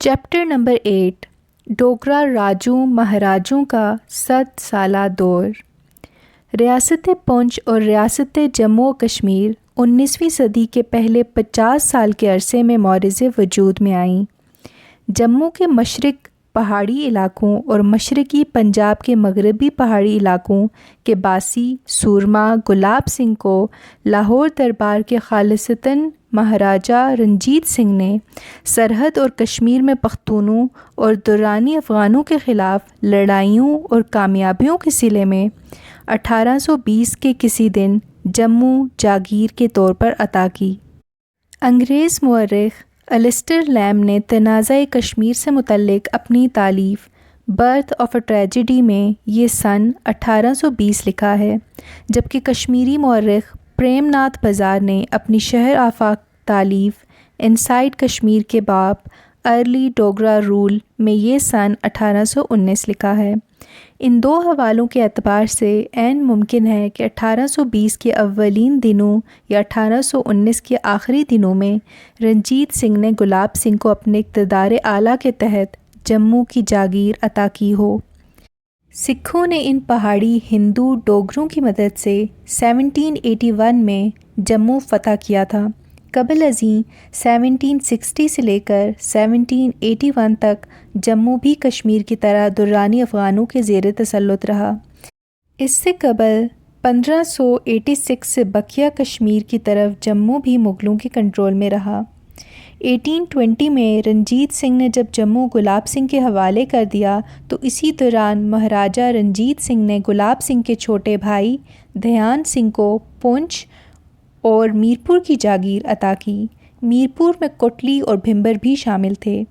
Chapter number 8 Dogra راجوں مہاراجوں کا 100 سالہ دور۔ ریاست پونچھ اور ریاست جموں و کشمیر 19ویں صدی کے پہلے 50 سال کے عرصے میں معرض وجود میں آئیں۔ جموں کے مشرق پہاڑی علاقوں اور مشرقی پنجاب کے مغربی پہاڑی علاقوں کے باسی سورما گلاب سنگھ کو لاہور دربار کے خالصتاً مہاراجہ رنجیت سنگھ نے سرحد اور کشمیر میں پختونوں اور درانی افغانوں کے خلاف لڑائیوں اور کامیابیوں کے صلے میں 1820 کے کسی دن جموں جاگیر کے طور پر عطا کی۔ انگریز مورخ السٹر لیمب نے تنازع کشمیر سے متعلق اپنی تالیف برتھ آف اے ٹریجڈی میں یہ سن 1820 لکھا ہے، جبکہ کشمیری مورخ پریم ناتھ بزار نے اپنی شہر آفاق تالیف انسائیڈ کشمیر کے باب ارلی ڈوگرا رول میں یہ سن 1819 لکھا ہے۔ ان دو حوالوں کے اعتبار سے عین ممکن ہے کہ 1820 کے اولین دنوں یا 1819 کے آخری دنوں میں رنجیت سنگھ نے گلاب سنگھ کو اپنے اقتدار اعلیٰ کے تحت جموں کی جاگیر عطا کی ہو۔ سکھوں نے ان پہاڑی ہندو ڈوگروں کی مدد سے 1781 میں جموں فتح کیا تھا۔ قبل ازیں 1760 سے لے کر 1781 تک جموں بھی کشمیر کی طرح درانی افغانوں کے زیر تسلط رہا۔ اس سے قبل 1586 سے بقیہ کشمیر کی طرف جموں بھی مغلوں کے کنٹرول میں رہا۔ 1820 میں رنجیت سنگھ نے جب جموں گلاب سنگھ کے حوالے کر دیا تو اسی دوران مہاراجہ رنجیت سنگھ نے گلاب سنگھ کے چھوٹے بھائی دھیان سنگھ کو پونچھ اور میرپور کی جاگیر عطا کی۔ میرپور میں کوٹلی اور بھمبر بھی شامل تھے۔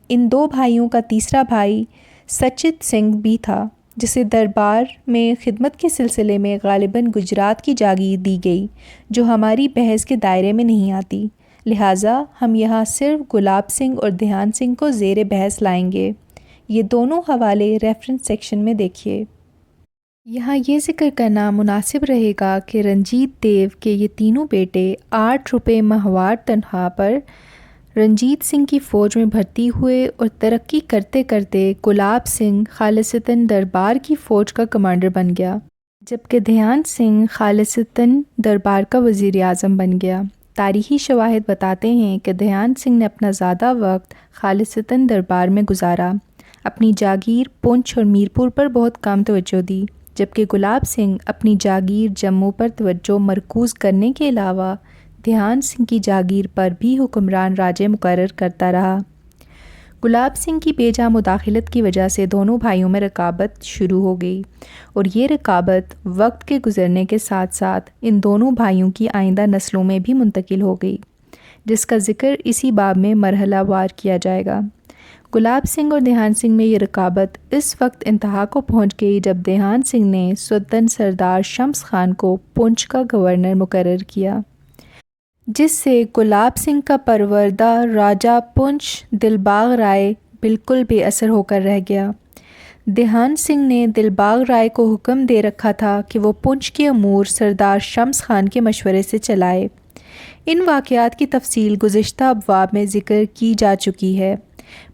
ان دو بھائیوں کا تیسرا بھائی سچت سنگھ بھی تھا، جسے دربار میں خدمت کے سلسلے میں غالباً گجرات کی جاگیر دی گئی، جو ہماری بحث کے دائرے میں نہیں آتی، لہٰذا ہم یہاں صرف گلاب سنگھ اور دھیان سنگھ کو زیر بحث لائیں گے۔ یہ دونوں حوالے ریفرنس سیکشن میں دیکھیے۔ یہاں یہ ذکر کرنا مناسب رہے گا کہ رنجیت دیو کے یہ تینوں بیٹے 8 روپے ماہوار تنخواہ پر رنجیت سنگھ کی فوج میں بھرتی ہوئے اور ترقی کرتے کرتے گلاب سنگھ خالصتاً دربار کی فوج کا کمانڈر بن گیا، جبکہ دھیان سنگھ خالصتاً دربار کا وزیر اعظم بن گیا۔ تاریخی شواہد بتاتے ہیں کہ دھیان سنگھ نے اپنا زیادہ وقت خالصتاً دربار میں گزارا، اپنی جاگیر پونچھ اور میرپور پر بہت کم توجہ دی، جبکہ گلاب سنگھ اپنی جاگیر جموں پر توجہ مرکوز کرنے کے علاوہ دھیان سنگھ کی جاگیر پر بھی حکمران راجے مقرر کرتا رہا۔ گلاب سنگھ کی بے جا مداخلت کی وجہ سے دونوں بھائیوں میں رقابت شروع ہو گئی، اور یہ رقابت وقت کے گزرنے کے ساتھ ساتھ ان دونوں بھائیوں کی آئندہ نسلوں میں بھی منتقل ہو گئی، جس کا ذکر اسی باب میں مرحلہ وار کیا جائے گا۔ گلاب سنگھ اور دھیان سنگھ میں یہ رقابت اس وقت انتہا کو پہنچ گئی جب دھیان سنگھ نے سلطان سردار شمس خان کو پونچھ کا گورنر مقرر کیا، جس سے گلاب سنگھ کا پروردہ راجہ پونچھ دلباغ رائے بالکل بے اثر ہو کر رہ گیا۔ دھیان سنگھ نے دلباغ رائے کو حکم دے رکھا تھا کہ وہ پونچھ کے امور سردار شمس خان کے مشورے سے چلائے۔ ان واقعات کی تفصیل گزشتہ ابواب میں ذکر کی جا چکی ہے۔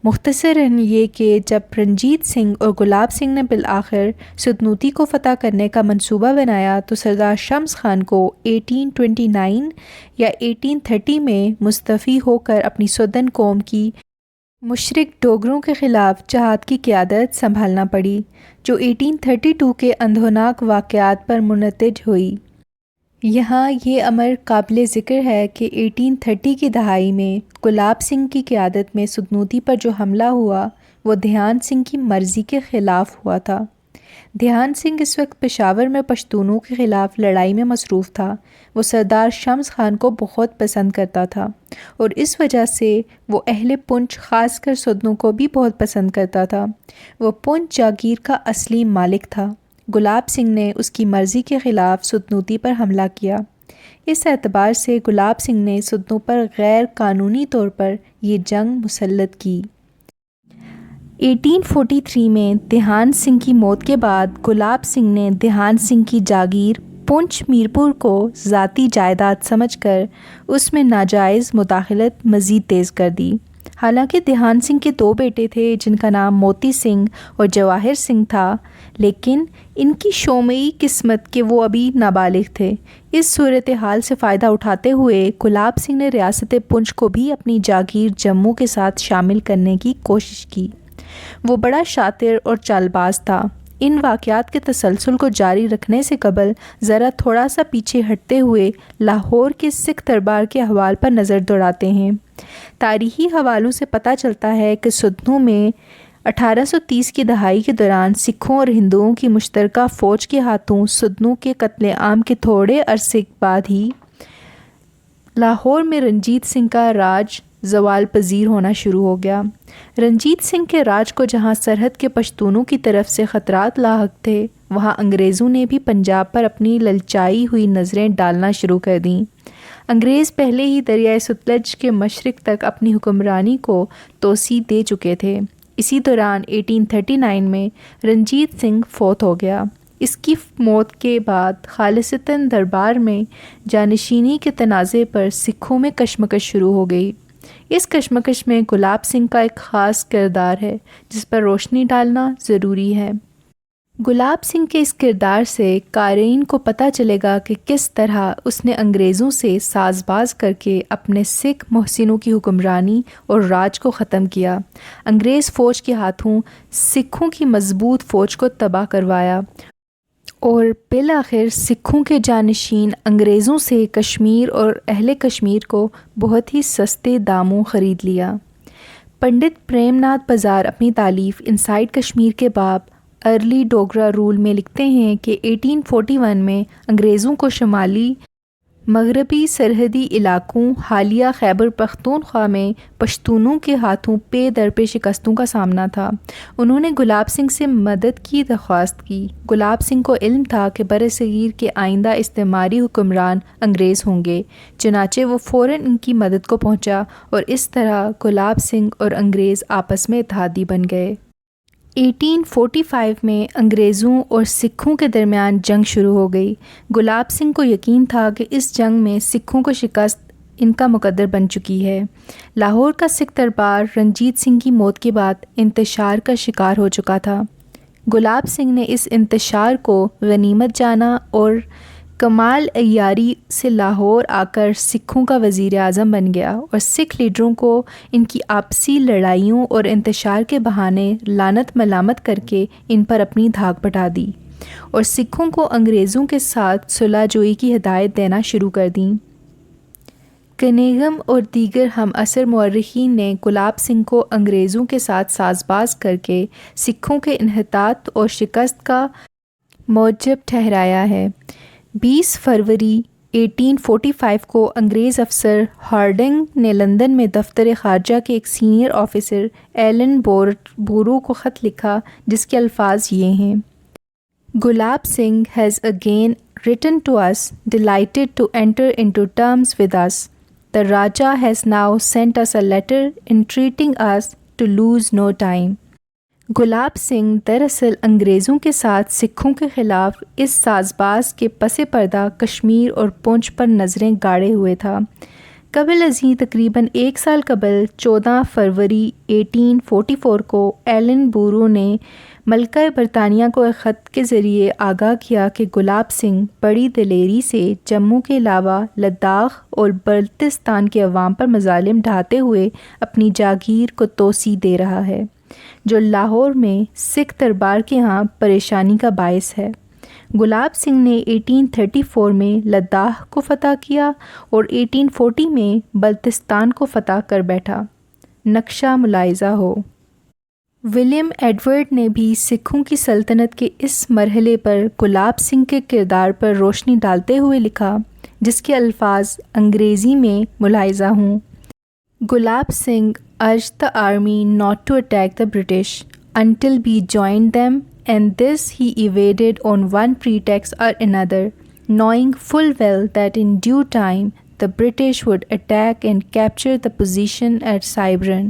مختصراً یہ کہ جب رنجیت سنگھ اور گلاب سنگھ نے بالآخر سدنوتی کو فتح کرنے کا منصوبہ بنایا تو سردار شمس خان کو 1829 یا 1830 میں مستعفی ہو کر اپنی سدن قوم کی مشرق ڈوگروں کے خلاف جہاد کی قیادت سنبھالنا پڑی، جو 1832 کے اندھوناک واقعات پر منتج ہوئی۔ یہاں یہ امر قابل ذکر ہے کہ 1830 کی دہائی میں گلاب سنگھ کی قیادت میں سدنوتی پر جو حملہ ہوا وہ دھیان سنگھ کی مرضی کے خلاف ہوا تھا۔ دھیان سنگھ اس وقت پشاور میں پشتونوں کے خلاف لڑائی میں مصروف تھا۔ وہ سردار شمس خان کو بہت پسند کرتا تھا اور اس وجہ سے وہ اہل پونچھ خاص کر سدنوں کو بھی بہت پسند کرتا تھا۔ وہ پونچھ جاگیر کا اصلی مالک تھا۔ گلاب سنگھ نے اس کی مرضی کے خلاف سدنوتی پر حملہ کیا۔ اس اعتبار سے گلاب سنگھ نے سدنوں پر غیر قانونی طور پر یہ جنگ مسلط کی۔ 1843 میں دھیان سنگھ کی موت کے بعد گلاب سنگھ نے دھیان سنگھ کی جاگیر پونچھ میرپور کو ذاتی جائیداد سمجھ کر اس میں ناجائز مداخلت مزید تیز کر دی۔ حالانکہ دھیان سنگھ کے 2 بیٹے تھے جن کا نام موتی سنگھ اور جواہر سنگھ تھا، لیکن ان کی شومیئی قسمت کہ وہ ابھی نابالغ تھے۔ اس صورتحال سے فائدہ اٹھاتے ہوئے گلاب سنگھ نے ریاست پنچ کو بھی اپنی جاگیر جموں کے ساتھ شامل کرنے کی کوشش کی۔ وہ بڑا شاطر اور چال باز تھا۔ ان واقعات کے تسلسل کو جاری رکھنے سے قبل ذرا تھوڑا سا پیچھے ہٹتے ہوئے لاہور کے سکھ دربار کے احوال پر نظر دوڑاتے ہیں۔ تاریخی حوالوں سے پتہ چلتا ہے کہ سدنو میں 1830 کی دہائی کے دوران سکھوں اور ہندوؤں کی مشترکہ فوج کے ہاتھوں سدنو کے قتل عام کے تھوڑے عرصے بعد ہی لاہور میں رنجیت سنگھ کا راج زوال پذیر ہونا شروع ہو گیا۔ رنجیت سنگھ کے راج کو جہاں سرحد کے پشتونوں کی طرف سے خطرات لاحق تھے، وہاں انگریزوں نے بھی پنجاب پر اپنی للچائی ہوئی نظریں ڈالنا شروع کر دیں۔ انگریز پہلے ہی دریائے ستلج کے مشرق تک اپنی حکمرانی کو توسیع دے چکے تھے۔ اسی دوران 1839 میں رنجیت سنگھ فوت ہو گیا۔ اس کی موت کے بعد خالصتاً دربار میں جانشینی کے تنازع پر سکھوں میں کشمکش شروع ہو گئی۔ اس کشمکش میں گلاب سنگھ کا ایک خاص کردار ہے جس پر روشنی ڈالنا ضروری ہے۔ گلاب سنگھ کے اس کردار سے قارئین کو پتہ چلے گا کہ کس طرح اس نے انگریزوں سے ساز باز کر کے اپنے سکھ محسنوں کی حکمرانی اور راج کو ختم کیا، انگریز فوج کے ہاتھوں سکھوں کی مضبوط فوج کو تباہ کروایا اور بالآخر سکھوں کے جانشین انگریزوں سے کشمیر اور اہل کشمیر کو بہت ہی سستے داموں خرید لیا۔ پنڈت پریم ناتھ بزار اپنی تالیف انسائیڈ کشمیر کے باب ارلی ڈوگرا رول میں لکھتے ہیں کہ 1841 میں انگریزوں کو شمالی مغربی سرحدی علاقوں حالیہ خیبر پختونخوا میں پشتونوں کے ہاتھوں پے در پے شکستوں کا سامنا تھا۔ انہوں نے گلاب سنگھ سے مدد کی درخواست کی۔ گلاب سنگھ کو علم تھا کہ برصغیر کے آئندہ استعماری حکمران انگریز ہوں گے، چنانچہ وہ فوراً ان کی مدد کو پہنچا اور اس طرح گلاب سنگھ اور انگریز آپس میں اتحادی بن گئے۔ 1845 میں انگریزوں اور سکھوں کے درمیان جنگ شروع ہو گئی۔ گلاب سنگھ کو یقین تھا کہ اس جنگ میں سکھوں کو شکست ان کا مقدر بن چکی ہے۔ لاہور کا سکھ دربار رنجیت سنگھ کی موت کے بعد انتشار کا شکار ہو چکا تھا۔ گلاب سنگھ نے اس انتشار کو غنیمت جانا اور کمال عیاری سے لاہور آ کر سکھوں کا وزیر اعظم بن گیا اور سکھ لیڈروں کو ان کی آپسی لڑائیوں اور انتشار کے بہانے لعنت ملامت کر کے ان پر اپنی دھاک بٹھا دی اور سکھوں کو انگریزوں کے ساتھ صلح جوئی کی ہدایت دینا شروع کر دیں۔ کنیگھم اور دیگر ہم عصر مورخین نے گلاب سنگھ کو انگریزوں کے ساتھ ساز باز کر کے سکھوں کے انحطاط اور شکست کا موجب ٹھہرایا ہے۔ 20 فروری 1845 کو انگریز افسر ہارڈنگ نے لندن میں دفتر خارجہ کے ایک سینئر آفیسر ایلن بورو کو خط لکھا جس کے الفاظ یہ ہیں: Gulab Singh has again written to us, delighted to enter into terms with us. The Raja has now sent us a letter entreating us to lose no time. Gulab Singh دراصل انگریزوں کے ساتھ سکھوں کے خلاف اس ساز باز کے پس پردہ کشمیر اور پونچھ پر نظریں گاڑے ہوئے تھا۔ قبل ازیں تقریباً 1 سال قبل 14 فروری 1844 کو ایلن بورو نے ملکہ برطانیہ کو ایک خط کے ذریعے آگاہ کیا کہ گلاب سنگھ بڑی دلیری سے جموں کے علاوہ لداخ اور بلتستان کے عوام پر مظالم ڈھاتے ہوئے اپنی جاگیر کو توسیع دے رہا ہے، جو لاہور میں سکھ دربار کے ہاں پریشانی کا باعث ہے۔ گلاب سنگھ نے 1834 میں لداخ کو فتح کیا اور 1840 میں بلتستان کو فتح کر بیٹھا۔ نقشہ ملاحظہ ہو۔ ولیم ایڈورڈ نے بھی سکھوں کی سلطنت کے اس مرحلے پر گلاب سنگھ کے کردار پر روشنی ڈالتے ہوئے لکھا جس کے الفاظ انگریزی میں ملاحظہ ہوں: Gulab Singh urged the army not to attack the British until we joined them, and this he evaded on one pretext or another, knowing full well that in due time the British would attack and capture the position at Cyprus.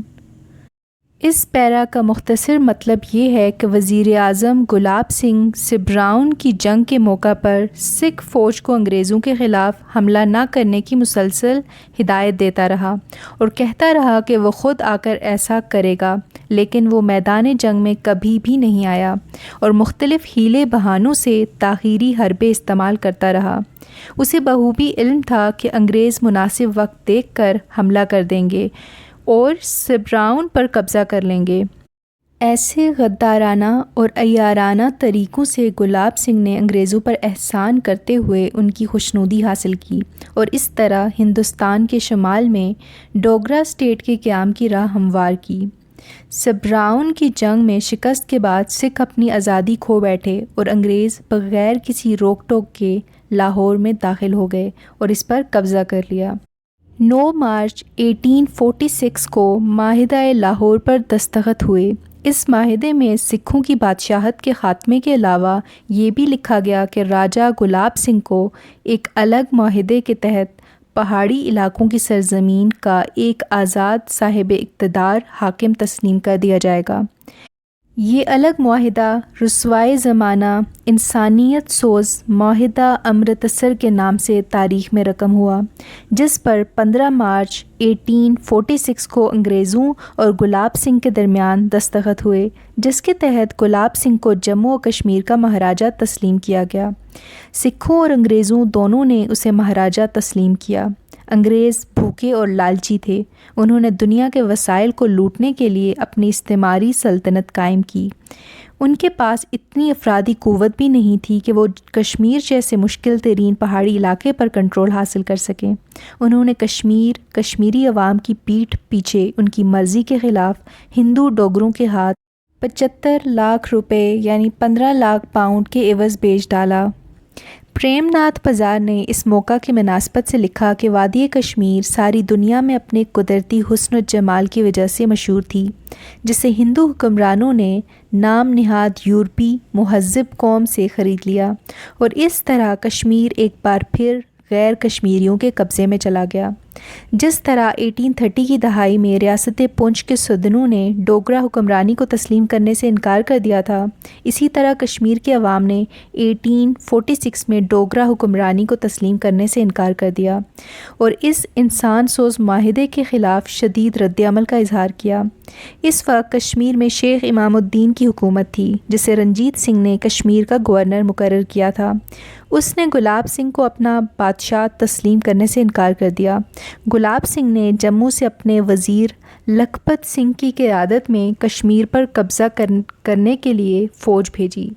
اس پیرا کا مختصر مطلب یہ ہے کہ وزیر اعظم گلاب سنگھ سبراؤن کی جنگ کے موقع پر سکھ فوج کو انگریزوں کے خلاف حملہ نہ کرنے کی مسلسل ہدایت دیتا رہا اور کہتا رہا کہ وہ خود آ کر ایسا کرے گا، لیکن وہ میدان جنگ میں کبھی بھی نہیں آیا اور مختلف حیلے بہانوں سے تاخیری حربے استعمال کرتا رہا۔ اسے بخوبی علم تھا کہ انگریز مناسب وقت دیکھ کر حملہ کر دیں گے اور سبراؤن پر قبضہ کر لیں گے۔ ایسے غدارانہ اور عیارانہ طریقوں سے گلاب سنگھ نے انگریزوں پر احسان کرتے ہوئے ان کی خوشنودی حاصل کی اور اس طرح ہندوستان کے شمال میں ڈوگرا اسٹیٹ کے قیام کی راہ ہموار کی۔ سبراؤن کی جنگ میں شکست کے بعد سکھ اپنی آزادی کھو بیٹھے اور انگریز بغیر کسی روک ٹوک کے لاہور میں داخل ہو گئے اور اس پر قبضہ کر لیا۔ 9 مارچ 1846 کو معاہدہ لاہور پر دستخط ہوئے۔ اس معاہدے میں سکھوں کی بادشاہت کے خاتمے کے علاوہ یہ بھی لکھا گیا کہ راجہ گلاب سنگھ کو ایک الگ معاہدے کے تحت پہاڑی علاقوں کی سرزمین کا ایک آزاد صاحب اقتدار حاکم تسلیم کر دیا جائے گا۔ یہ الگ معاہدہ رسوائے زمانہ انسانیت سوز معاہدہ امرتسر کے نام سے تاریخ میں رقم ہوا، جس پر 15 مارچ 1846 کو انگریزوں اور گلاب سنگھ کے درمیان دستخط ہوئے، جس کے تحت گلاب سنگھ کو جموں و کشمیر کا مہاراجہ تسلیم کیا گیا۔ سکھوں اور انگریزوں دونوں نے اسے مہاراجہ تسلیم کیا۔ انگریز بھوکے اور لالچی تھے، انہوں نے دنیا کے وسائل کو لوٹنے کے لیے اپنی استعماری سلطنت قائم کی۔ ان کے پاس اتنی افرادی قوت بھی نہیں تھی کہ وہ کشمیر جیسے مشکل ترین پہاڑی علاقے پر کنٹرول حاصل کر سکیں۔ انہوں نے کشمیری عوام کی پیٹھ پیچھے ان کی مرضی کے خلاف ہندو ڈوگروں کے ہاتھ 75 لاکھ روپے یعنی 15 لاکھ پاؤنڈ کے عوض بیچ ڈالا۔ پریم ناتھ پزار نے اس موقع کی مناسبت سے لکھا کہ وادی کشمیر ساری دنیا میں اپنے قدرتی حسن و جمال کی وجہ سے مشہور تھی، جسے ہندو حکمرانوں نے نام نہاد یورپی مہذب قوم سے خرید لیا، اور اس طرح کشمیر ایک بار پھر غیر کشمیریوں کے قبضے میں چلا گیا۔ جس طرح 1830 کی دہائی میں ریاست پونچھ کے سدنوں نے ڈوگرا حکمرانی کو تسلیم کرنے سے انکار کر دیا تھا، اسی طرح کشمیر کے عوام نے 1846 میں ڈوگرا حکمرانی کو تسلیم کرنے سے انکار کر دیا اور اس انسان سوز معاہدے کے خلاف شدید رد عمل کا اظہار کیا۔ اس وقت کشمیر میں شیخ امام الدین کی حکومت تھی، جسے رنجیت سنگھ نے کشمیر کا گورنر مقرر کیا تھا۔ اس نے گلاب سنگھ کو اپنا بادشاہ تسلیم کرنے سے انکار کر دیا۔ گلاب سنگھ نے جموں سے اپنے وزیر لکھپت سنگھ کی قیادت میں کشمیر پر قبضہ کرنے کے لیے فوج بھیجی۔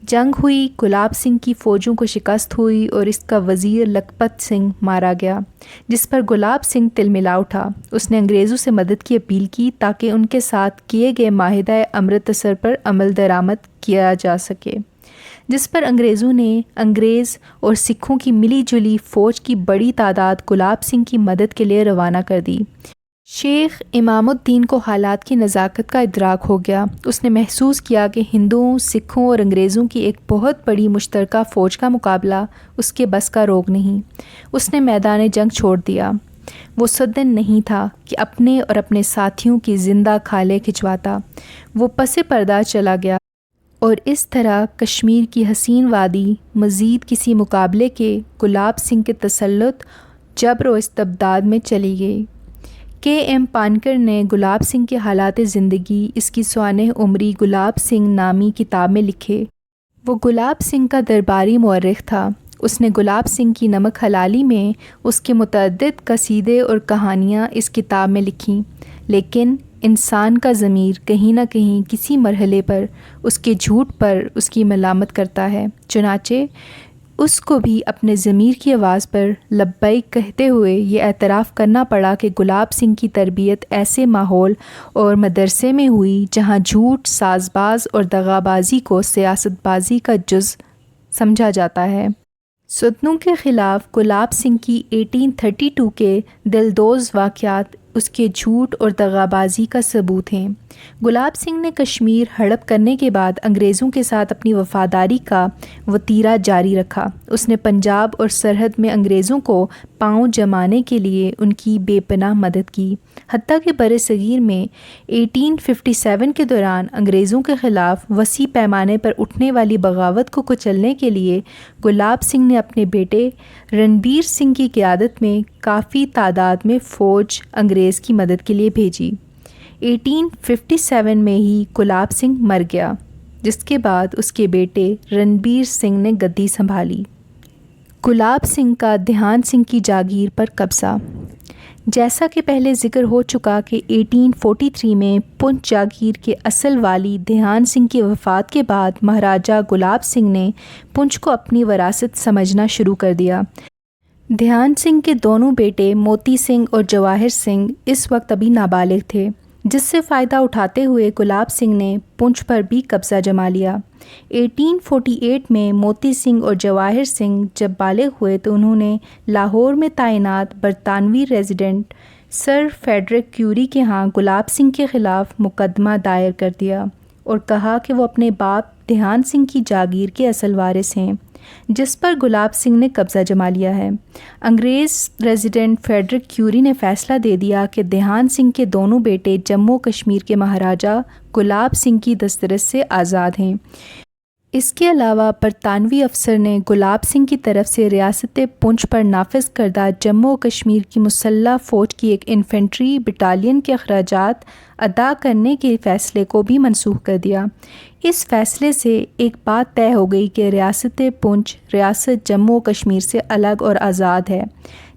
جنگ ہوئی، گلاب سنگھ کی فوجوں کو شکست ہوئی اور اس کا وزیر لکھپت سنگھ مارا گیا، جس پر گلاب سنگھ تلملا اٹھا۔ اس نے انگریزوں سے مدد کی اپیل کی تاکہ ان کے ساتھ کیے گئے معاہدہ امرتسر پر عمل درآمد کیا جا سکے، جس پر انگریزوں نے انگریز اور سکھوں کی ملی جلی فوج کی بڑی تعداد گلاب سنگھ کی مدد کے لیے روانہ کر دی۔ شیخ امام الدین کو حالات کی نزاکت کا ادراک ہو گیا۔ اس نے محسوس کیا کہ ہندوؤں، سکھوں اور انگریزوں کی ایک بہت بڑی مشترکہ فوج کا مقابلہ اس کے بس کا روگ نہیں۔ اس نے میدان جنگ چھوڑ دیا۔ وہ سدن نہیں تھا کہ اپنے اور اپنے ساتھیوں کی زندہ کھالیں کھنچواتا۔ وہ پس پردہ چلا گیا اور اس طرح کشمیر کی حسین وادی مزید کسی مقابلے کے گلاب سنگھ کے تسلط، جبر و استبداد میں چلی گئی۔ ایم پانکر نے گلاب سنگھ کے حالات زندگی، اس کی سوانح عمری گلاب سنگھ نامی کتاب میں لکھے۔ وہ گلاب سنگھ کا درباری مورخ تھا۔ اس نے گلاب سنگھ کی نمک حلالی میں اس کے متعدد قصیدے اور کہانیاں اس کتاب میں لکھیں، لیکن انسان کا ضمیر کہیں نہ کہیں کسی مرحلے پر اس کے جھوٹ پر اس کی ملامت کرتا ہے، چنانچہ اس کو بھی اپنے ضمیر کی آواز پر لبیک کہتے ہوئے یہ اعتراف کرنا پڑا کہ گلاب سنگھ کی تربیت ایسے ماحول اور مدرسے میں ہوئی جہاں جھوٹ، ساز باز اور دغا بازی کو سیاست بازی کا جز سمجھا جاتا ہے۔ سدنوں کے خلاف گلاب سنگھ کی 1832 کے دلدوز واقعات اس کے جھوٹ اور دغا بازی کا ثبوت ہیں۔ گلاب سنگھ نے کشمیر ہڑپ کرنے کے بعد انگریزوں کے ساتھ اپنی وفاداری کا وتیرہ جاری رکھا۔ اس نے پنجاب اور سرحد میں انگریزوں کو پاؤں جمانے کے لیے ان کی بے پناہ مدد کی۔ حتیٰ کہ برصغیر میں 1857 کے دوران انگریزوں کے خلاف وسیع پیمانے پر اٹھنے والی بغاوت کو کچلنے کے لیے گلاب سنگھ نے اپنے بیٹے رنبیر سنگھ کی قیادت میں کافی تعداد میں فوج انگریز کی مدد کے لیے بھیجی۔ 1857 میں ہی گلاب سنگھ مر گیا، جس کے بعد اس کے بیٹے رنبیر سنگھ نے گدی سنبھالی۔ گلاب سنگھ کا دھیان سنگھ کی جاگیر پر قبضہ۔ جیسا کہ پہلے ذکر ہو چکا کہ 1843 میں پونچھ جاگیر کے اصل والی دھیان سنگھ کی وفات کے بعد مہاراجہ گلاب سنگھ نے پونچھ کو اپنی وراثت سمجھنا شروع کر دیا۔ دھیان سنگھ کے دونوں بیٹے موتی سنگھ اور جواہر سنگھ اس وقت ابھی نابالغ تھے، جس سے فائدہ اٹھاتے ہوئے گلاب سنگھ نے پونچھ پر بھی قبضہ جما لیا۔ 1848 میں موتی سنگھ اور جواہر سنگھ جب بالغ ہوئے تو انہوں نے لاہور میں تعینات برطانوی ریزیڈنٹ سر فریڈرک کیوری کے ہاں گلاب سنگھ کے خلاف مقدمہ دائر کر دیا اور کہا کہ وہ اپنے باپ دھیان سنگھ کی جاگیر کے اصل وارث ہیں، جس پر گلاب سنگھ نے قبضہ جما لیا ہے۔ انگریز ریزیڈنٹ فریڈرک کیوری نے فیصلہ دے دیا کہ دھیان سنگھ کے دونوں بیٹے جموں و کشمیر کے مہاراجہ گلاب سنگھ کی دسترس سے آزاد ہیں۔ اس کے علاوہ برطانوی افسر نے گلاب سنگھ کی طرف سے ریاست پونچھ پر نافذ کردہ جموں و کشمیر کی مسلح فوج کی ایک انفینٹری بٹالین کے اخراجات ادا کرنے کے فیصلے کو بھی منسوخ کر دیا۔ اس فیصلے سے ایک بات طے ہو گئی کہ ریاست پونچھ ریاست جموں و کشمیر سے الگ اور آزاد ہے،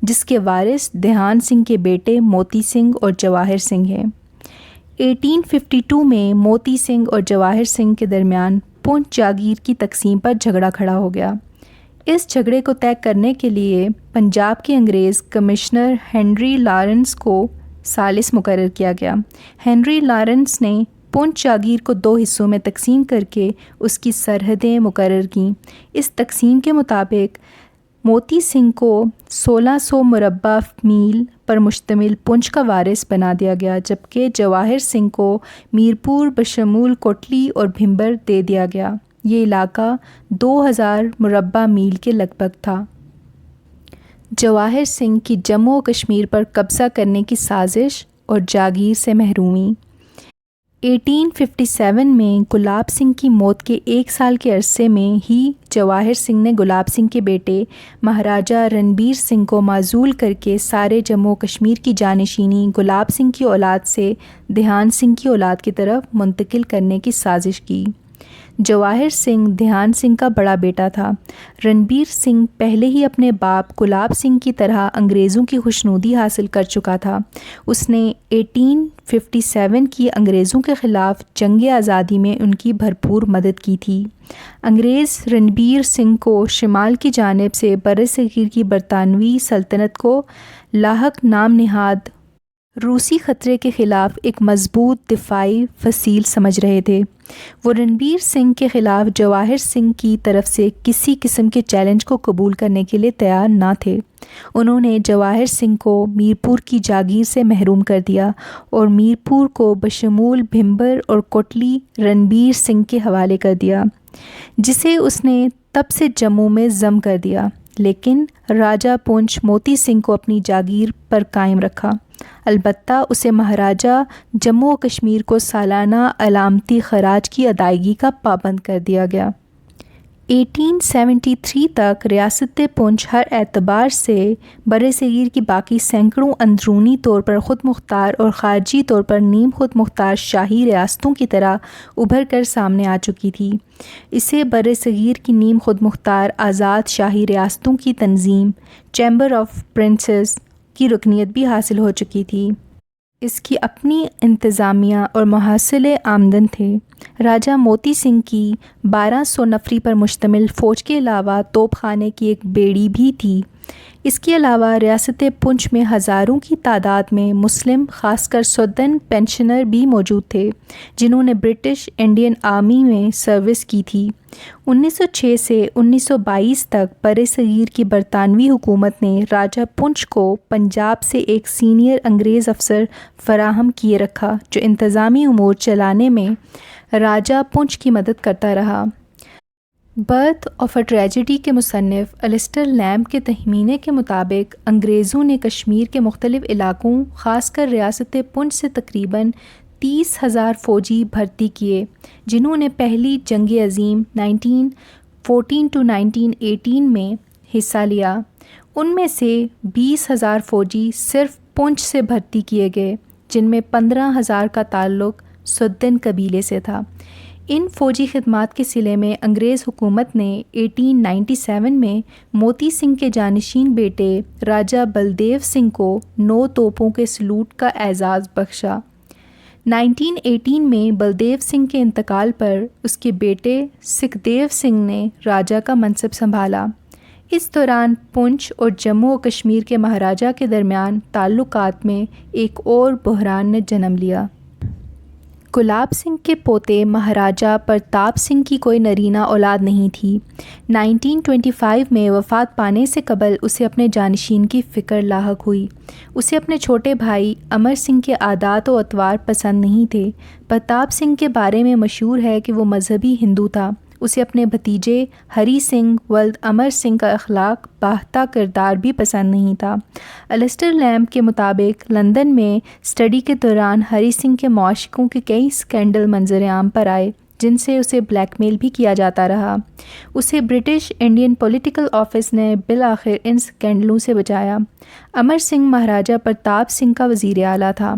جس کے وارث دھیان سنگھ کے بیٹے موتی سنگھ اور جواہر سنگھ ہیں۔ 1852 میں موتی سنگھ اور جواہر سنگھ کے درمیان پونچھ جاگیر کی تقسیم پر جھگڑا کھڑا ہو گیا۔ اس جھگڑے کو طے کرنے کے لیے پنجاب کے انگریز کمشنر ہنری لارنس کو ثالث مقرر کیا گیا۔ ہنری لارنس نے پونچھ جاگیر کو 2 حصوں میں تقسیم کر کے اس کی سرحدیں مقرر کیں۔ اس تقسیم کے مطابق موتی سنگھ کو 1600 مربع میل پر مشتمل پونچھ کا وارث بنا دیا گیا، جبکہ جواہر سنگھ کو میرپور بشمول کوٹلی اور بھمبر دے دیا گیا۔ یہ علاقہ 2000 مربع میل کے لگ بھگ تھا۔ جواہر سنگھ کی جموں و کشمیر پر قبضہ کرنے کی سازش اور جاگیر سے محرومی۔ 1857 میں گلاب سنگھ کی موت کے 1 سال کے عرصے میں ہی جواہر سنگھ نے گلاب سنگھ کے بیٹے مہاراجہ رنبیر سنگھ کو معزول کر کے سارے جموں و کشمیر کی جانشینی گلاب سنگھ کی اولاد سے دھیان سنگھ کی اولاد کی طرف منتقل کرنے کی سازش کی۔ جواہر سنگھ دھیان سنگھ کا بڑا بیٹا تھا۔ رنبیر سنگھ پہلے ہی اپنے باپ گلاب سنگھ کی طرح انگریزوں کی خوشنودی حاصل کر چکا تھا۔ اس نے 1857 کی انگریزوں کے خلاف جنگ آزادی میں ان کی بھرپور مدد کی تھی۔ انگریز رنبیر سنگھ کو شمال کی جانب سے برصغیر کی برطانوی سلطنت کو لاحق نام نہاد روسی خطرے کے خلاف ایک مضبوط دفاعی فصیل سمجھ رہے تھے۔ وہ رنبیر سنگھ کے خلاف جواہر سنگھ کی طرف سے کسی قسم کے چیلنج کو قبول کرنے کے لیے تیار نہ تھے۔ انہوں نے جواہر سنگھ کو میرپور کی جاگیر سے محروم کر دیا اور میرپور کو بشمول بھمبر اور کوٹلی رنبیر سنگھ کے حوالے کر دیا، جسے اس نے تب سے جموں میں ضم کر دیا، لیکن راجہ پونچھ موتی سنگھ کو اپنی جاگیر پر قائم رکھا۔ البتہ اسے مہاراجہ جموں و کشمیر کو سالانہ علامتی خراج کی ادائیگی کا پابند کر دیا گیا۔ 1873 تک ریاست پونچھ ہر اعتبار سے برصغیر کی باقی سینکڑوں اندرونی طور پر خود مختار اور خارجی طور پر نیم خود مختار شاہی ریاستوں کی طرح ابھر کر سامنے آ چکی تھی۔ اسے برصغیر کی نیم خود مختار آزاد شاہی ریاستوں کی تنظیم چیمبر آف پرنسز کی رکنیت بھی حاصل ہو چکی تھی۔ اس کی اپنی انتظامیہ اور محصول آمدن تھے۔ راجہ موتی سنگھ کی 1200 نفری پر مشتمل فوج کے علاوہ توپ خانے کی ایک بیڑی بھی تھی۔ اس کے علاوہ ریاست پونچھ میں ہزاروں کی تعداد میں مسلم، خاص کر سودرن پنشنر بھی موجود تھے، جنہوں نے برٹش انڈین آرمی میں سروس کی تھی۔ 1906 سے 1922 تک برصغیر کی برطانوی حکومت نے راجہ پونچھ کو پنجاب سے ایک سینئر انگریز افسر فراہم کیے رکھا، جو انتظامی امور چلانے میں راجہ پونچھ کی مدد کرتا رہا۔ برتھ آف اے ٹریجڈی کے مصنف السٹر لیمب کے تخمینے کے مطابق انگریزوں نے کشمیر کے مختلف علاقوں خاص کر ریاست پنچ سے تقریباً 30,000 فوجی بھرتی کیے، جنہوں نے پہلی جنگ عظیم 1914 to 1918 میں حصہ لیا۔ ان میں سے 20,000 فوجی صرف پنچ سے بھرتی کیے گئے، جن میں 15,000 کا تعلق سدن قبیلے سے تھا۔ ان فوجی خدمات کے صلے میں انگریز حکومت نے 1897 میں موتی سنگھ کے جانشین بیٹے راجہ بلدیو سنگھ کو 9 توپوں کے سلوٹ کا اعزاز بخشا۔ 1918 میں بلدیو سنگھ کے انتقال پر اس کے بیٹے سکھدیو سنگھ نے راجہ کا منصب سنبھالا۔ اس دوران پنچ اور جموں و کشمیر کے مہاراجہ کے درمیان تعلقات میں ایک اور بحران نے جنم لیا۔ گلاب سنگھ کے پوتے مہاراجہ پرتاپ سنگھ کی کوئی نرینہ اولاد نہیں تھی۔ 1925 میں وفات پانے سے قبل اسے اپنے جانشین کی فکر لاحق ہوئی۔ اسے اپنے چھوٹے بھائی امر سنگھ کے عادات و اطوار پسند نہیں تھے۔ پرتاپ سنگھ کے بارے میں مشہور ہے کہ وہ مذہبی ہندو تھا۔ اسے اپنے بھتیجے ہری سنگھ ولد امر سنگھ کا اخلاق باختہ کردار بھی پسند نہیں تھا۔ السٹر لیمب کے مطابق لندن میں اسٹڈی کے دوران ہری سنگھ کے معاشقوں کے کئی اسکینڈل منظر عام پر آئے، جن سے اسے بلیک میل بھی کیا جاتا رہا۔ اسے برٹش انڈین پولیٹیکل آفس نے بالآخر ان اسکینڈلوں سے بچایا۔ امر سنگھ مہاراجہ پرتاپ سنگھ کا وزیر اعلیٰ تھا۔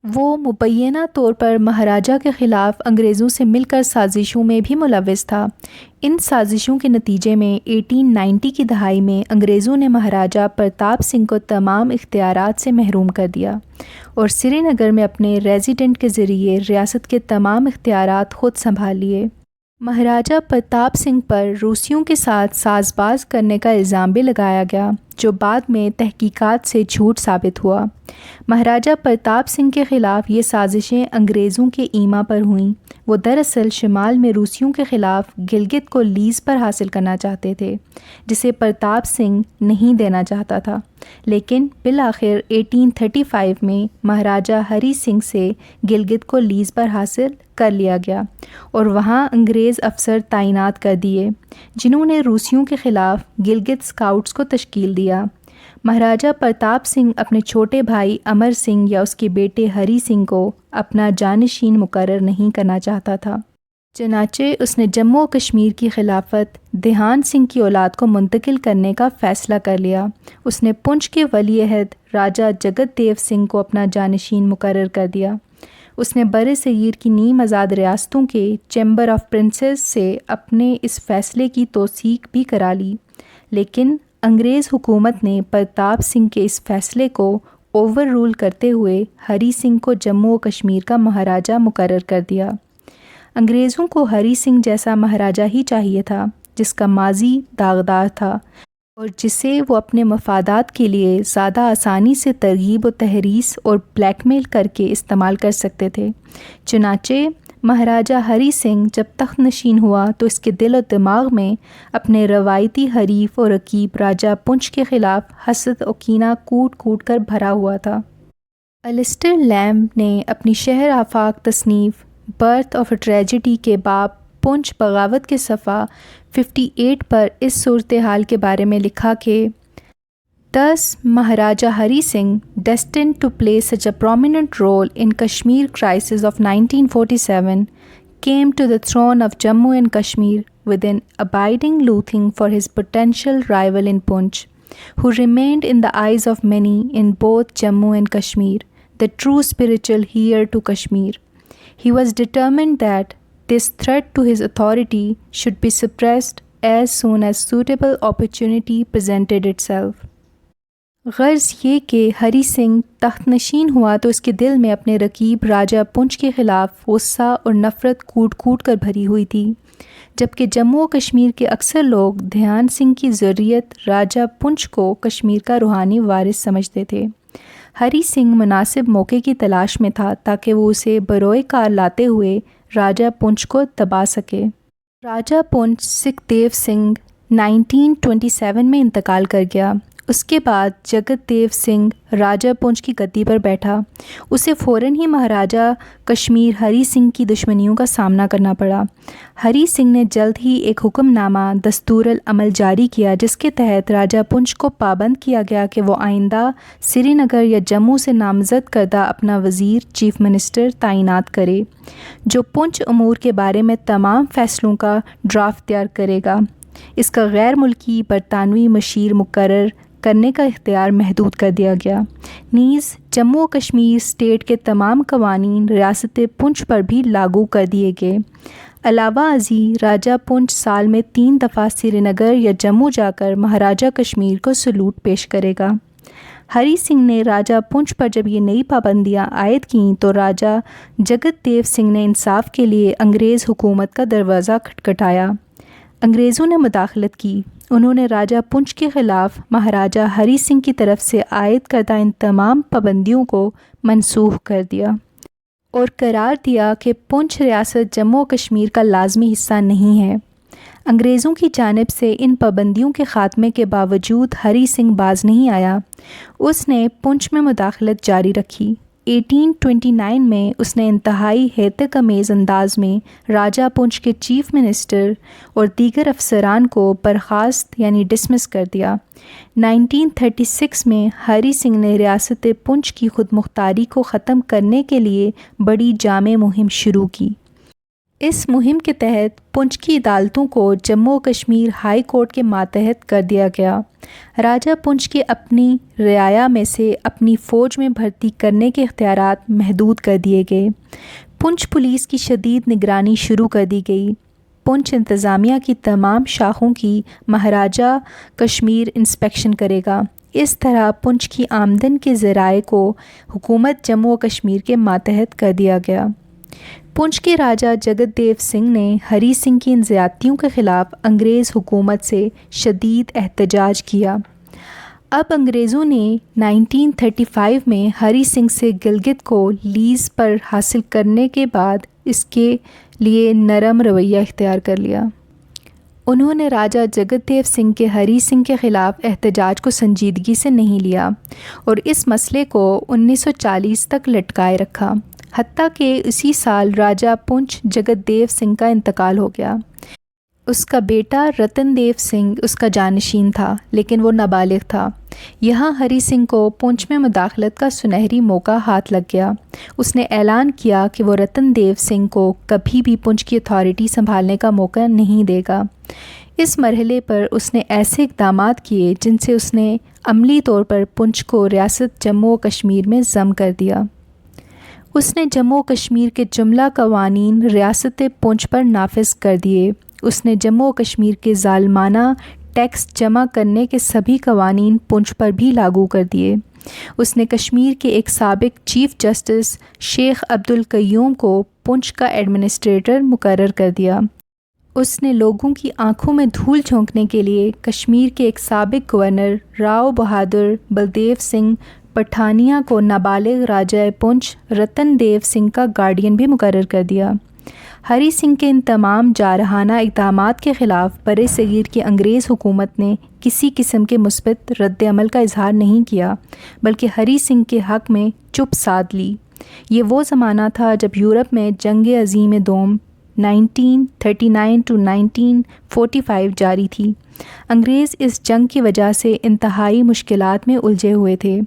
وہ مبینہ طور پر مہاراجہ کے خلاف انگریزوں سے مل کر سازشوں میں بھی ملوث تھا۔ ان سازشوں کے نتیجے میں 1890 کی دہائی میں انگریزوں نے مہاراجہ پرتاپ سنگھ کو تمام اختیارات سے محروم کر دیا اور سری نگر میں اپنے ریزیڈنٹ کے ذریعے ریاست کے تمام اختیارات خود سنبھال لیے۔ مہاراجہ پرتاپ سنگھ پر روسیوں کے ساتھ ساز باز کرنے کا الزام بھی لگایا گیا، جو بعد میں تحقیقات سے جھوٹ ثابت ہوا۔ مہاراجہ پرتاپ سنگھ کے خلاف یہ سازشیں انگریزوں کے ایما پر ہوئیں۔ وہ دراصل شمال میں روسیوں کے خلاف گلگت کو لیز پر حاصل کرنا چاہتے تھے، جسے پرتاپ سنگھ نہیں دینا چاہتا تھا، لیکن بالآخر 1835 میں مہاراجہ ہری سنگھ سے گلگت کو لیز پر حاصل کر لیا گیا اور وہاں انگریز افسر تعینات کر دیے، جنہوں نے روسیوں کے خلاف گلگت اسکاؤٹس کو تشکیل دیا۔ مہاراجہ پرتاپ سنگھ اپنے چھوٹے بھائی امر سنگھ یا اس کے بیٹے ہری سنگھ کو اپنا جانشین مقرر نہیں کرنا چاہتا تھا، چنانچہ اس نے جموں و کشمیر کی خلافت دھیان سنگھ کی اولاد کو منتقل کرنے کا فیصلہ کر لیا۔ اس نے پنچ کے ولی عہد راجہ جگت دیو سنگھ کو اپنا جانشین مقرر کر دیا۔ اس نے بر صغیر کی نیم آزاد ریاستوں کے چیمبر آف پرنسز سے اپنے اس فیصلے کی توثیق بھی کرا لی، لیکن انگریز حکومت نے پرتاپ سنگھ کے اس فیصلے کو اوور رول کرتے ہوئے ہری سنگھ کو جموں و کشمیر کا مہاراجہ مقرر کر دیا۔ انگریزوں کو ہری سنگھ جیسا مہاراجہ ہی چاہیے تھا، جس کا ماضی داغدار تھا اور جسے وہ اپنے مفادات کے لیے زیادہ آسانی سے ترغیب و تحریض اور بلیک میل کر کے استعمال کر سکتے تھے۔ چنانچہ مہاراجہ ہری سنگھ جب تخت نشین ہوا تو اس کے دل و دماغ میں اپنے روایتی حریف اور رقیب راجہ پنچ کے خلاف حسد و کینہ کوٹ کوٹ کر بھرا ہوا تھا۔ السٹر لیمب نے اپنی شہر آفاق تصنیف برتھ آف اے ٹریجڈی کے باب پنچ بغاوت کے صفحہ 58 پر اس صورتحال کے بارے میں لکھا کہ Thus, Maharaja Hari Singh, destined to play such a prominent role in Kashmir crisis of 1947, came to the throne of Jammu and Kashmir with an abiding loathing for his potential rival in Punch, who remained in the eyes of many in both Jammu and Kashmir the true spiritual heir to Kashmir. He was determined that this threat to his authority should be suppressed as soon as suitable opportunity presented itself. غرض یہ کہ ہری سنگھ تخت نشین ہوا تو اس کے دل میں اپنے رقیب راجہ پنچ کے خلاف غصہ اور نفرت کوٹ کوٹ کر بھری ہوئی تھی، جبکہ جموں و کشمیر کے اکثر لوگ دھیان سنگھ کی ذریت راجہ پنچ کو کشمیر کا روحانی وارث سمجھتے تھے۔ ہری سنگھ مناسب موقع کی تلاش میں تھا تاکہ وہ اسے بروئے کار لاتے ہوئے راجہ پنچ کو دبا سکے۔ راجہ پنچ سکھ دیو سنگھ 1927 میں انتقال کر گیا۔ اس کے بعد جگت دیو سنگھ راجہ پونچھ کی گدی پر بیٹھا۔ اسے فوراً ہی مہاراجہ کشمیر ہری سنگھ کی دشمنیوں کا سامنا کرنا پڑا۔ ہری سنگھ نے جلد ہی ایک حکم نامہ دستور العمل جاری کیا جس کے تحت راجہ پونچھ کو پابند کیا گیا کہ وہ آئندہ سری نگر یا جموں سے نامزد کردہ اپنا وزیر چیف منسٹر تعینات کرے، جو پونچھ امور کے بارے میں تمام فیصلوں کا ڈرافٹ تیار کرے گا۔ اس کا غیر ملکی برطانوی مشیر مقرر کرنے کا اختیار محدود کر دیا گیا۔ نیز جموں و کشمیر اسٹیٹ کے تمام قوانین ریاست پونچھ پر بھی لاگو کر دیے گئے۔ علاوہ ازیں راجہ پونچھ سال میں 3 دفعہ سری نگر یا جموں جا کر مہاراجہ کشمیر کو سلوٹ پیش کرے گا۔ ہری سنگھ نے راجہ پونچھ پر جب یہ نئی پابندیاں عائد کیں تو راجہ جگت دیو سنگھ نے انصاف کے لیے انگریز حکومت کا دروازہ کھٹکھٹایا۔ انگریزوں نے مداخلت کی۔ انہوں نے راجہ پونچھ کے خلاف مہاراجہ ہری سنگھ کی طرف سے عائد کردہ ان تمام پابندیوں کو منسوخ کر دیا اور قرار دیا کہ پونچھ ریاست جموں و کشمیر کا لازمی حصہ نہیں ہے۔ انگریزوں کی جانب سے ان پابندیوں کے خاتمے کے باوجود ہری سنگھ باز نہیں آیا۔ اس نے پونچھ میں مداخلت جاری رکھی۔ 1829 میں اس نے انتہائی ہیتک امیز انداز میں راجہ پونچھ کے چیف منسٹر اور دیگر افسران کو برخاست یعنی ڈسمس کر دیا۔ 1936 میں ہری سنگھ نے ریاست پونچھ کی خود مختاری کو ختم کرنے کے لیے بڑی جامع مہم شروع کی۔ اس مہم کے تحت پونچھ کی عدالتوں کو جموں و کشمیر ہائی کورٹ کے ماتحت کر دیا گیا۔ راجہ پونچھ کے اپنی رعایا میں سے اپنی فوج میں بھرتی کرنے کے اختیارات محدود کر دیے گئے۔ پونچھ پولیس کی شدید نگرانی شروع کر دی گئی۔ پونچھ انتظامیہ کی تمام شاخوں کی مہاراجہ کشمیر انسپیکشن کرے گا۔ اس طرح پونچھ کی آمدن کے ذرائع کو حکومت جموں و کشمیر کے ماتحت کر دیا گیا۔ پونچھ کے راجہ جگت دیو سنگھ نے ہری سنگھ کی ان زیادتیوں کے خلاف انگریز حکومت سے شدید احتجاج کیا۔ اب انگریزوں نے 1935 میں ہری سنگھ سے گلگت کو لیز پر حاصل کرنے کے بعد اس کے لیے نرم رویہ اختیار کر لیا۔ انہوں نے راجہ جگت دیو سنگھ کے ہری سنگھ کے خلاف احتجاج کو سنجیدگی سے نہیں لیا اور اس مسئلے کو 1940 تک لٹکائے رکھا، حتیٰ کہ اسی سال راجہ پونچھ جگت دیو سنگھ کا انتقال ہو گیا۔ اس کا بیٹا رتن دیو سنگھ اس کا جانشین تھا، لیکن وہ نابالغ تھا۔ یہاں ہری سنگھ کو پونچھ میں مداخلت کا سنہری موقع ہاتھ لگ گیا۔ اس نے اعلان کیا کہ وہ رتن دیو سنگھ کو کبھی بھی پونچھ کی اتھارٹی سنبھالنے کا موقع نہیں دے گا۔ اس مرحلے پر اس نے ایسے اقدامات کیے جن سے اس نے عملی طور پر پونچھ کو ریاست جموں و کشمیر میں ضم کر دیا۔ اس نے جموں و کشمیر کے جملہ قوانین ریاست پونچھ پر نافذ کر دیے۔ اس نے جموں و کشمیر کے ظالمانہ ٹیکس جمع کرنے کے سبھی قوانین پونچھ پر بھی لاگو کر دیے۔ اس نے کشمیر کے ایک سابق چیف جسٹس شیخ عبد القیوم کو پونچھ کا ایڈمنسٹریٹر مقرر کر دیا۔ اس نے لوگوں کی آنکھوں میں دھول جھونکنے کے لیے کشمیر کے ایک سابق گورنر راؤ بہادر بلدیو سنگھ پٹھانیہ کو نابالغ راجہ پونچھ رتن دیو سنگھ کا گارڈین بھی مقرر کر دیا۔ ہری سنگھ کے ان تمام جارحانہ اقدامات کے خلاف برِ صغیر کی انگریز حکومت نے کسی قسم کے مثبت رد عمل کا اظہار نہیں کیا، بلکہ ہری سنگھ کے حق میں چپ سادھ لی۔ یہ وہ زمانہ تھا جب یورپ میں جنگ عظیم دوم 1939 to 1945 جاری تھی۔ انگریز اس جنگ کی وجہ سے انتہائی مشکلات میں الجھے ہوئے تھے۔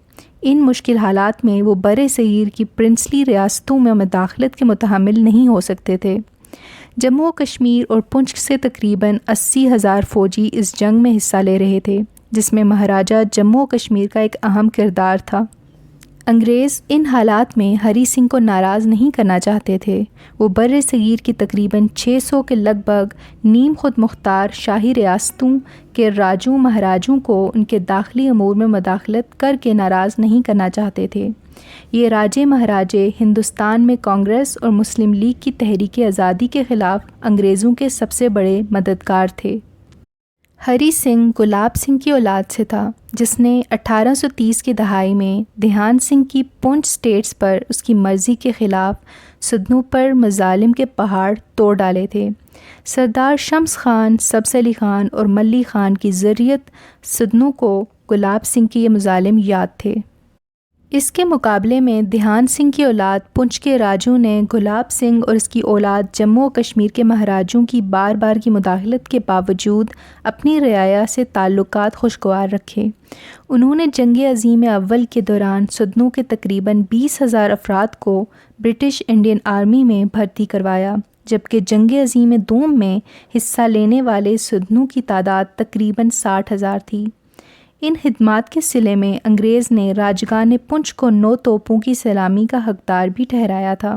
ان مشکل حالات میں وہ برِ صغیر کی پرنسلی ریاستوں میں مداخلت کے متحمل نہیں ہو سکتے تھے۔ جموں و کشمیر اور پونچھ سے تقریباً 80,000 فوجی اس جنگ میں حصہ لے رہے تھے، جس میں مہاراجہ جموں و کشمیر کا ایک اہم کردار تھا۔ انگریز ان حالات میں ہری سنگھ کو ناراض نہیں کرنا چاہتے تھے۔ وہ برِ صغیر کی تقریباً 600 کے لگ بھگ نیم خود مختار شاہی ریاستوں کے راجوں مہاراجوں کو ان کے داخلی امور میں مداخلت کر کے ناراض نہیں کرنا چاہتے تھے۔ یہ راجے مہاراجے ہندوستان میں کانگریس اور مسلم لیگ کی تحریک آزادی کے خلاف انگریزوں کے سب سے بڑے مددگار تھے۔ ہری سنگھ گلاب سنگھ کی اولاد سے تھا، جس نے 1830 کی دہائی میں دھیان سنگھ کی پونچھ اسٹیٹس پر اس کی مرضی کے خلاف سدنو پر مظالم کے پہاڑ توڑ ڈالے تھے۔ سردار شمس خان، سبز علی خان اور ملی خان کی ذریت سدنو کو گلاب سنگھ کے یہ مظالم یاد تھے۔ اس کے مقابلے میں دھیان سنگھ کی اولاد پنچ کے راجو نے گلاب سنگھ اور اس کی اولاد جموں و کشمیر کے مہاراجوں کی بار بار کی مداخلت کے باوجود اپنی رعایا سے تعلقات خوشگوار رکھے۔ انہوں نے جنگ عظیم اول کے دوران سدنوں کے تقریباً 20,000 افراد کو برٹش انڈین آرمی میں بھرتی کروایا، جبکہ جنگ عظیم دوم میں حصہ لینے والے سدنوں کی تعداد تقریباً 60,000 تھی۔ ان خدمات کے صلے میں انگریز نے راجگان پنچ کو 9 توپوں کی سلامی کا حقدار بھی ٹھہرایا تھا۔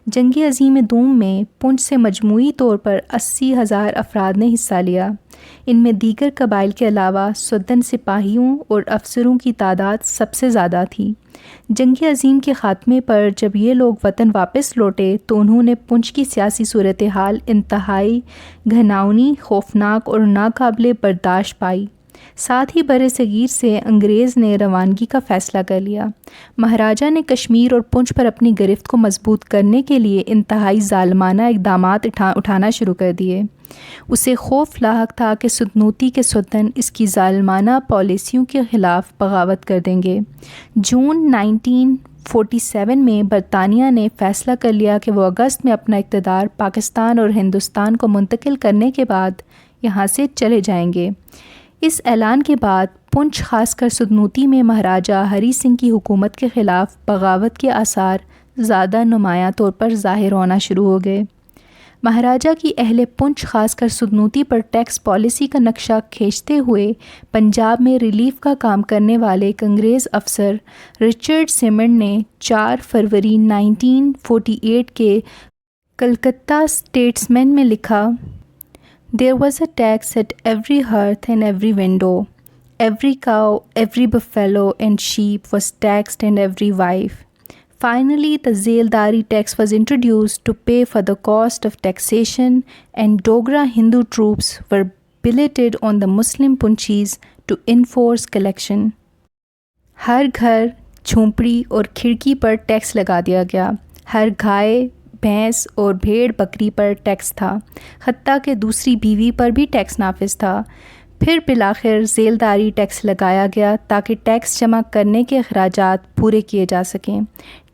جنگ عظیم دوم میں پنچ سے مجموعی طور پر 80,000 افراد نے حصہ لیا۔ ان میں دیگر قبائل کے علاوہ سدن سپاہیوں اور افسروں کی تعداد سب سے زیادہ تھی۔ جنگ عظیم کے خاتمے پر جب یہ لوگ وطن واپس لوٹے تو انہوں نے پنچ کی سیاسی صورتحال انتہائی گھناؤنی، خوفناک اور ناقابل برداشت پائی۔ ساتھ ہی بر صغیر سے انگریز نے روانگی کا فیصلہ کر لیا۔ مہاراجہ نے کشمیر اور پنچ پر اپنی گرفت کو مضبوط کرنے کے لیے انتہائی ظالمانہ اقدامات اٹھانا شروع کر دیے۔ اسے خوف لاحق تھا کہ سدنوتی کے سدن اس کی ظالمانہ پالیسیوں کے خلاف بغاوت کر دیں گے۔ جون 1947 میں برطانیہ نے فیصلہ کر لیا کہ وہ اگست میں اپنا اقتدار پاکستان اور ہندوستان کو منتقل کرنے کے بعد یہاں سے چلے جائیں گے۔ اس اعلان کے بعد پنچ خاص کر سدنوتی میں مہاراجہ ہری سنگھ کی حکومت کے خلاف بغاوت کے آثار زیادہ نمایاں طور پر ظاہر ہونا شروع ہو گئے۔ مہاراجہ کی اہل پنچ خاص کر سدنوتی پر ٹیکس پالیسی کا نقشہ کھینچتے ہوئے پنجاب میں ریلیف کا کام کرنے والے ایک انگریز افسر رچرڈ سیمنڈ نے 4 فروری 1948 کے کلکتہ اسٹیٹسمین میں لکھا: There was a tax at every hearth and every window. Every cow, every buffalo and sheep was taxed and every wife. Finally, the Zaildari tax was introduced to pay for the cost of taxation, and Dogra Hindu troops were billeted on the Muslim Punchis to enforce collection. ہر گھر، جھونپڑی اور کھڑکی پر tax لگا دیا گیا۔ ہر گائے، بھینس اور بھیڑ بکری پر ٹیکس تھا، حتیٰ کہ دوسری بیوی پر بھی ٹیکس نافذ تھا۔ پھر بالآخر ذیلداری ٹیکس لگایا گیا تاکہ ٹیکس جمع کرنے کے اخراجات پورے کیے جا سکیں۔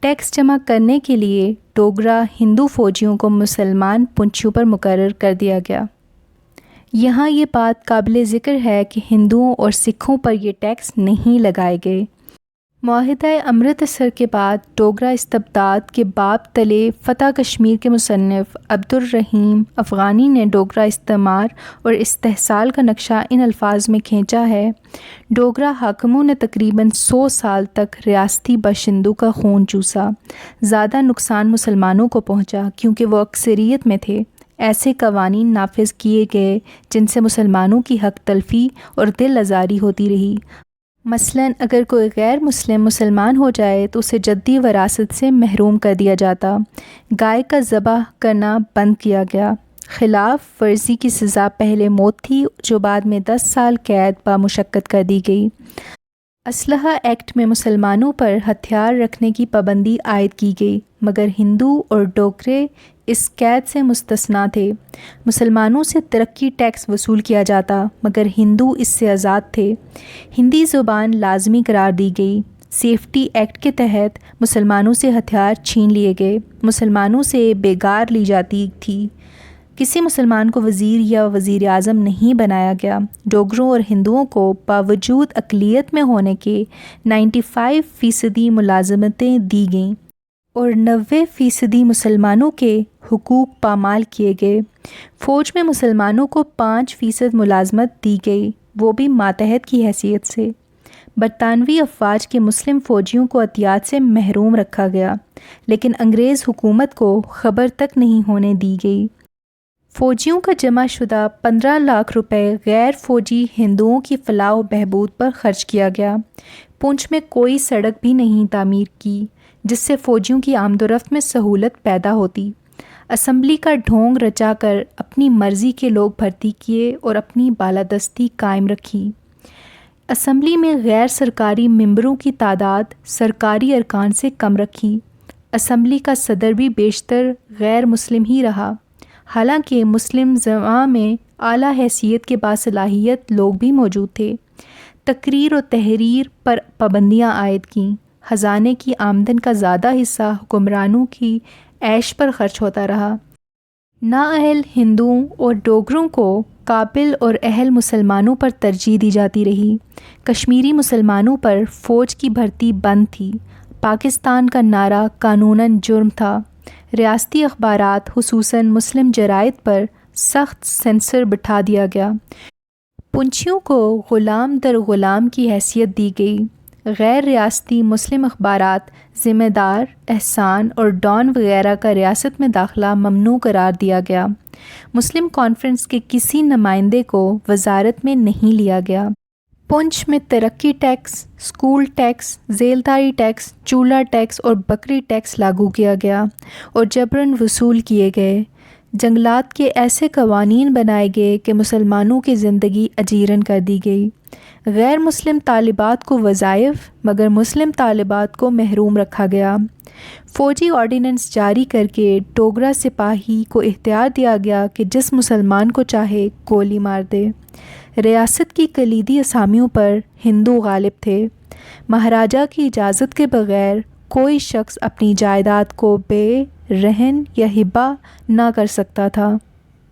ٹیکس جمع کرنے کے لیے ڈوگرا ہندو فوجیوں کو مسلمان پنچیوں پر مقرر کر دیا گیا۔ یہاں یہ بات قابل ذکر ہے کہ ہندوؤں اور سکھوں پر یہ ٹیکس نہیں لگائے گئے۔ معاہدہ امرتسر کے بعد ڈوگرا استبداد کے باب تلے فتح کشمیر کے مصنف عبدالرحیم افغانی نے ڈوگرا استعمار اور استحصال کا نقشہ ان الفاظ میں کھینچا ہے: ڈوگرا حاکموں نے تقریباً 100 سال تک ریاستی باشندوں کا خون چوسا۔ زیادہ نقصان مسلمانوں کو پہنچا کیونکہ وہ اکثریت میں تھے۔ ایسے قوانین نافذ کیے گئے جن سے مسلمانوں کی حق تلفی اور دل آزاری ہوتی رہی۔ مثلاً اگر کوئی غیر مسلم مسلمان ہو جائے تو اسے جدی وراثت سے محروم کر دیا جاتا۔ گائے کا ذبح کرنا بند کیا گیا۔ خلاف ورزی کی سزا پہلے موت تھی جو بعد میں 10 سال قید بامشقت کر دی گئی۔ اسلحہ ایکٹ میں مسلمانوں پر ہتھیار رکھنے کی پابندی عائد کی گئی، مگر ہندو اور ڈوگرے اس قید سے مستثنیٰ تھے۔ مسلمانوں سے ترقی ٹیکس وصول کیا جاتا مگر ہندو اس سے آزاد تھے۔ ہندی زبان لازمی قرار دی گئی۔ سیفٹی ایکٹ کے تحت مسلمانوں سے ہتھیار چھین لیے گئے۔ مسلمانوں سے بیگار لی جاتی تھی۔ کسی مسلمان کو وزیر یا وزیر اعظم نہیں بنایا گیا۔ ڈوگروں اور ہندوؤں کو باوجود اقلیت میں ہونے کے 95% ملازمتیں دی گئیں اور 90% مسلمانوں کے حقوق پامال کیے گئے۔ فوج میں مسلمانوں کو 5% ملازمت دی گئی، وہ بھی ماتحت کی حیثیت سے۔ برطانوی افواج کے مسلم فوجیوں کو عطیات سے محروم رکھا گیا، لیکن انگریز حکومت کو خبر تک نہیں ہونے دی گئی۔ فوجیوں کا جمع شدہ 15 لاکھ روپے غیر فوجی ہندوؤں کی فلاح و بہبود پر خرچ کیا گیا۔ پونچھ میں کوئی سڑک بھی نہیں تعمیر کی جس سے فوجیوں کی آمد و رفت میں سہولت پیدا ہوتی۔ اسمبلی کا ڈھونگ رچا کر اپنی مرضی کے لوگ بھرتی کیے اور اپنی بالادستی قائم رکھی۔ اسمبلی میں غیر سرکاری ممبروں کی تعداد سرکاری ارکان سے کم رکھی۔ اسمبلی کا صدر بھی بیشتر غیر مسلم ہی رہا، حالانکہ مسلم زعما میں اعلیٰ حیثیت کے باصلاحیت لوگ بھی موجود تھے۔ تقریر و تحریر پر پابندیاں عائد کیں، خزانے کی آمدن کا زیادہ حصہ حکمرانوں کی عیش پر خرچ ہوتا رہا۔ نااہل ہندوؤں اور ڈوگروں کو قابل اور اہل مسلمانوں پر ترجیح دی جاتی رہی۔ کشمیری مسلمانوں پر فوج کی بھرتی بند تھی۔ پاکستان کا نعرہ قانوناً جرم تھا۔ ریاستی اخبارات خصوصاً مسلم جرائد پر سخت سینسر بٹھا دیا گیا۔ پنچھیوں کو غلام در غلام کی حیثیت دی گئی۔ غیر ریاستی مسلم اخبارات ذمہ دار، احسان اور ڈان وغیرہ کا ریاست میں داخلہ ممنوع قرار دیا گیا۔ مسلم کانفرنس کے کسی نمائندے کو وزارت میں نہیں لیا گیا۔ پنچ میں ترقی ٹیکس، اسکول ٹیکس، ذیلداری ٹیکس، چولہا ٹیکس اور بکری ٹیکس لاگو کیا گیا اور جبراً وصول کیے گئے۔ جنگلات کے ایسے قوانین بنائے گئے کہ مسلمانوں کی زندگی اجیرن کر دی گئی۔ غیر مسلم طالبات کو وظائف مگر مسلم طالبات کو محروم رکھا گیا۔ فوجی آرڈیننس جاری کر کے ڈوگرا سپاہی کو اختیار دیا گیا کہ جس مسلمان کو چاہے گولی مار دے۔ ریاست کی کلیدی اسامیوں پر ہندو غالب تھے۔ مہاراجہ کی اجازت کے بغیر کوئی شخص اپنی جائیداد کو بے رہن یا ہبہ نہ کر سکتا تھا۔